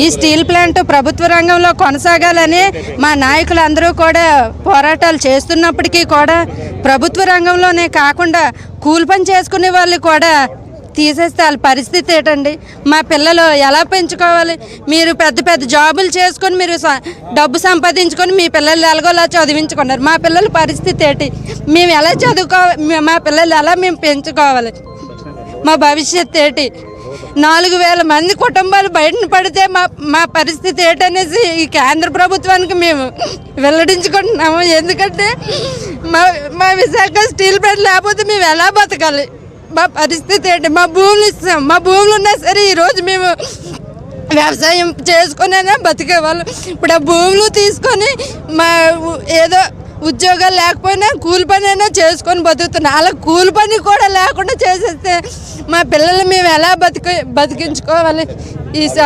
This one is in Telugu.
ఈ స్టీల్ ప్లాంట్ ప్రభుత్వ రంగంలో కొనసాగాలని మా నాయకులందరూ కూడా పోరాటాలు చేస్తున్నప్పటికీ కూడా ప్రభుత్వ రంగంలోనే కాకుండా కూలి పని చేసుకునే వాళ్ళు కూడా తీసేస్తే వాళ్ళ పరిస్థితి ఏంటండి? మా పిల్లలు ఎలా పెంచుకోవాలి? మీరు పెద్ద పెద్ద జాబులు చేసుకొని మీరు డబ్బు సంపాదించుకొని మీ పిల్లలు ఎలాగోలా చదివించుకున్నారు. మా పిల్లల పరిస్థితి ఏంటి? మేము ఎలా చదువుకోవాలి? మా పిల్లలు ఎలా మేము పెంచుకోవాలి? మా భవిష్యత్తు ఏంటి? 4000 మంది కుటుంబాలు బయటను పడితే మా పరిస్థితి ఏంటనేసి ఈ కేంద్ర ప్రభుత్వానికి మేము వెల్లడించుకుంటున్నాము. ఎందుకంటే మా విశాఖ స్టీల్ ప్లాంట్ లేకపోతే మేము ఎలా బతకాలి? మా పరిస్థితి ఏంటి? మా భూములు ఇస్తాం, మా భూములు ఉన్నా సరే ఈరోజు మేము వ్యవసాయం చేసుకునైనా బతికేవాళ్ళం. ఇప్పుడు ఆ భూములు తీసుకొని మా ఏదో ఉద్యోగాలు లేకపోయినా కూలి పని అయినా చేసుకొని బతుకుతున్నాం. అలా కూలి పని కూడా లేకుండా చేసేస్తే మా పిల్లలు మేము ఎలా బతికించుకోవాలి? ఈ